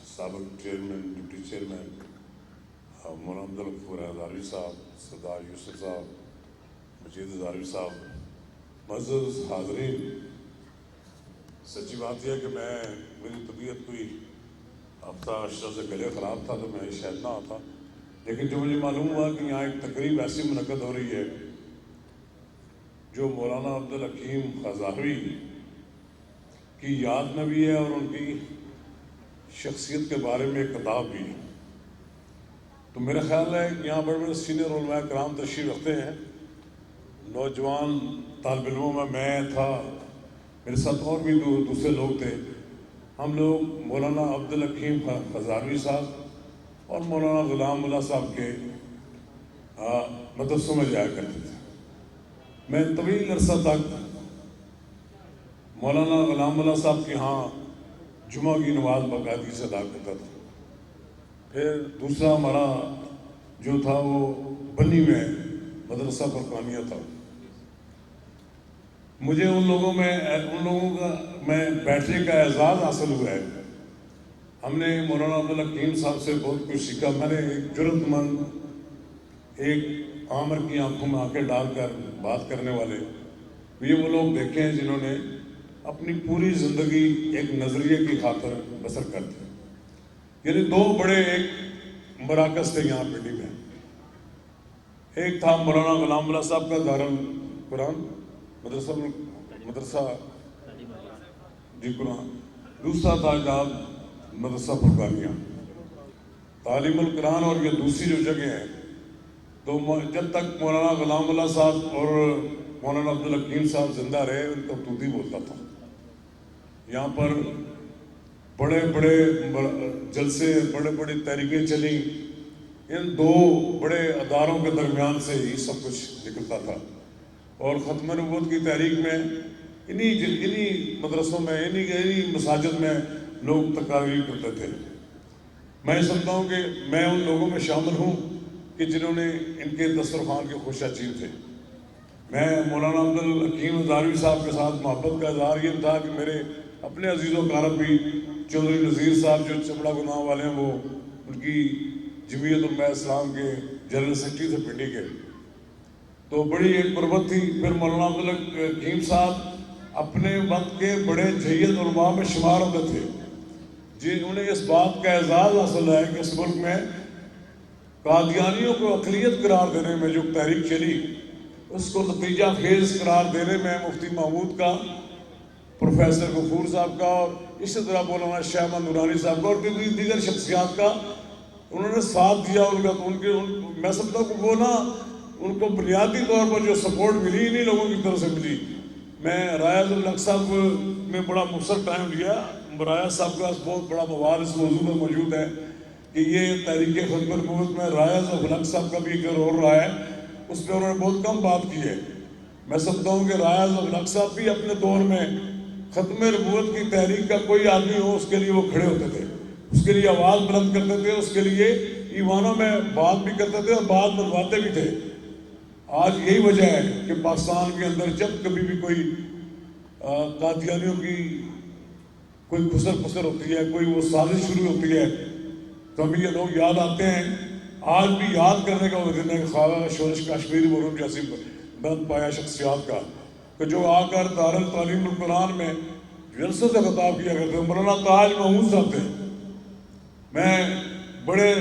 سابق chairman deputy chairman مولانا عبدالغفور ہزاروی صاحب، سردار یوسف صاحب، مجید ہزاروی صاحب، معزز حاضرین، سچی بات یہ ہے کہ میری طبیعت کوئی ہفتہ اشرہ سے گلے خراب تھا تو میں شاید نہ آتا، لیکن جو مجھے معلوم ہوا کہ یہاں ایک تقریب ایسی منعقد ہو رہی ہے جو مولانا عبدالحکیم ہزاروی کی یاد میں بھی ہے اور ان کی شخصیت کے بارے میں ایک کتاب بھی ہے، تو میرا خیال ہے کہ یہاں بڑے بڑے سینئر علماء کرام تشریف رکھتے ہیں۔ نوجوان طالب علموں میں تھا، میرے ساتھ اور بھی دوسرے لوگ تھے، ہم لوگ مولانا عبدالحکیم ہزاروی صاحب اور مولانا غلام اللہ صاحب کے مدرسوں میں جایا کرتے تھے۔ میں طویل عرصہ تک مولانا غلام اللہ صاحب کے ہاں جمعہ کی نماز باقاعدگی سے ادا کرتا تھا۔ پھر دوسرا ہمارا جو تھا وہ بنی میں مدرسہ فرقانیہ تھا۔ مجھے ان لوگوں کا میں بیٹھنے کا اعزاز حاصل ہوا ہے۔ ہم نے مولانا عبدالحکیم صاحب سے بہت کچھ سیکھا۔ میں نے ایک جرأت مند، ایک آمر کی آنکھوں میں آنکھیں ڈال کر بات کرنے والے یہ وہ لوگ دیکھے ہیں جنہوں نے اپنی پوری زندگی ایک نظریے کی خاطر بسر کر دی۔ یعنی دو بڑے ایک مراکز تھے یہاں پنڈی میں، ایک تھا مولانا غلام اللہ صاحب کا دارالقرآن مدرسہ جی قرآن، دوسرا تھا جناب مدرسہ فرقانیہ تعلیم القرآن، اور یہ دوسری جو جگہ ہے تو جب تک مولانا غلام اللہ صاحب اور مولانا عبدالحکیم صاحب زندہ رہے ان کا طوطی بولتا تھا۔ یہاں پر بڑے بڑے جلسے، بڑے بڑی تحریکیں چلیں، ان دو بڑے اداروں کے درمیان سے ہی سب کچھ نکلتا تھا، اور ختم نبوت کی تحریک میں انہی مدرسوں میں انہی مساجد میں لوگ تقاریر کرتے تھے۔ میں سمجھتا ہوں کہ میں ان لوگوں میں شامل ہوں کہ جنہوں نے ان کے دسترخوان کے خوش چین تھے۔ میں مولانا عبدالحکیم ہزاروی صاحب کے ساتھ محبت کا اظہار یہ تھا کہ میرے اپنے عزیز و اقارب بھی چودھری نذیر صاحب جو چپڑا گناہ والے ہیں، وہ ان کی جمعیت علماء اسلام کے جنرل سیکرٹری تھے پنڈی کے، تو بڑی ایک قربت تھی۔ پھر مولانا عبدالحکیم صاحب اپنے وقت کے بڑے جید علماء میں شمار ہوتے تھے جنہوں نے اس بات کا اعزاز حاصل ہے کہ اس ملک میں قادیانیوں کو اقلیت قرار دینے میں جو تحریک چلی اس کو نتیجہ خیز قرار دینے میں مفتی محمود کا، پروفیسر غفور صاحب کا، اور اسی طرح مولانا شاہ احمد نورانی صاحب کا اور دیگر شخصیات کا انہوں نے ساتھ دیا۔ میں سمجھتا ہوں کہ وہ ان کو بنیادی طور پر جو سپورٹ ملی انہی لوگوں کی طرف سے ملی۔ میں رایاض الحق صاحب میں بڑا مختصر ٹائم لیا، رایاض صاحب کا بہت بڑا مواد اس موضوع میں موجود ہے کہ یہ تحریک ختم نبوت میں رایاض الحق صاحب کا بھی ایک رول رہا ہے، اس پہ انہوں نے بہت کم بات کی ہے۔ میں سمجھتا ہوں کہ رایاض الحق صاحب بھی اپنے دور میں ختم نبوت کی تحریک کا کوئی آدمی ہو اس کے لیے وہ کھڑے ہوتے تھے، اس کے لیے آواز بلند کرتے تھے، اس کے لیے ایوانوں میں بات بھی کرتے تھے اور بات بنواتے بھی تھے۔ آج یہی وجہ ہے کہ پاکستان کے اندر جب کبھی بھی کوئی قادیانیوں کی کوئی خسر ہوتی ہے، کوئی وہ سازش شروع ہوتی ہے تو ہمیں یہ لوگ یاد آتے ہیں۔ آج بھی یاد کرنے کا وہ دن ہے خواجہ شورش کشمیری مرحوم جیسی بلند پایا شخصیات کا کہ جو آ کر دارالتعلیم القرآن میں جلسے سے خطاب کیا کرتے ہیں۔ مولانا تاج محمود صاحب تھے۔ میں بڑے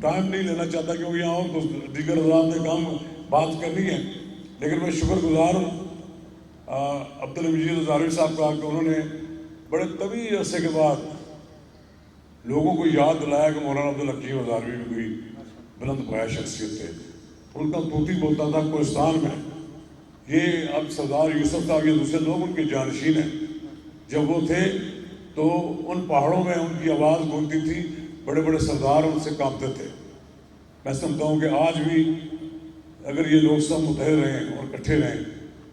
ٹائم نہیں لینا چاہتا کیونکہ یہاں اور دیگر حضرات نے کام بات کرنی ہے، لیکن میں شکر گزار ہوں عبدالمجید ہزاروی صاحب کا کہ انہوں نے بڑے طویل عرصے کے بعد لوگوں کو یاد دلایا کہ مولانا عبدالحکیم ہزاروی بھی کوئی بلند پایا شخصیت تھے۔ ان کا طوطی بولتا تھا کوہستان میں۔ یہ اب سردار یوسف صاحب یہ دوسرے لوگ ان کے جانشین ہیں۔ جب وہ تھے تو ان پہاڑوں میں ان کی آواز گونجتی تھی، بڑے بڑے سردار ان سے کانپتے تھے۔ میں سمجھتا ہوں کہ آج بھی اگر یہ لوگ سب متحد رہیں اور اکٹھے رہیں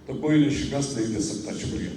تو کوئی شکست نہیں دے سکتا۔ شکریہ۔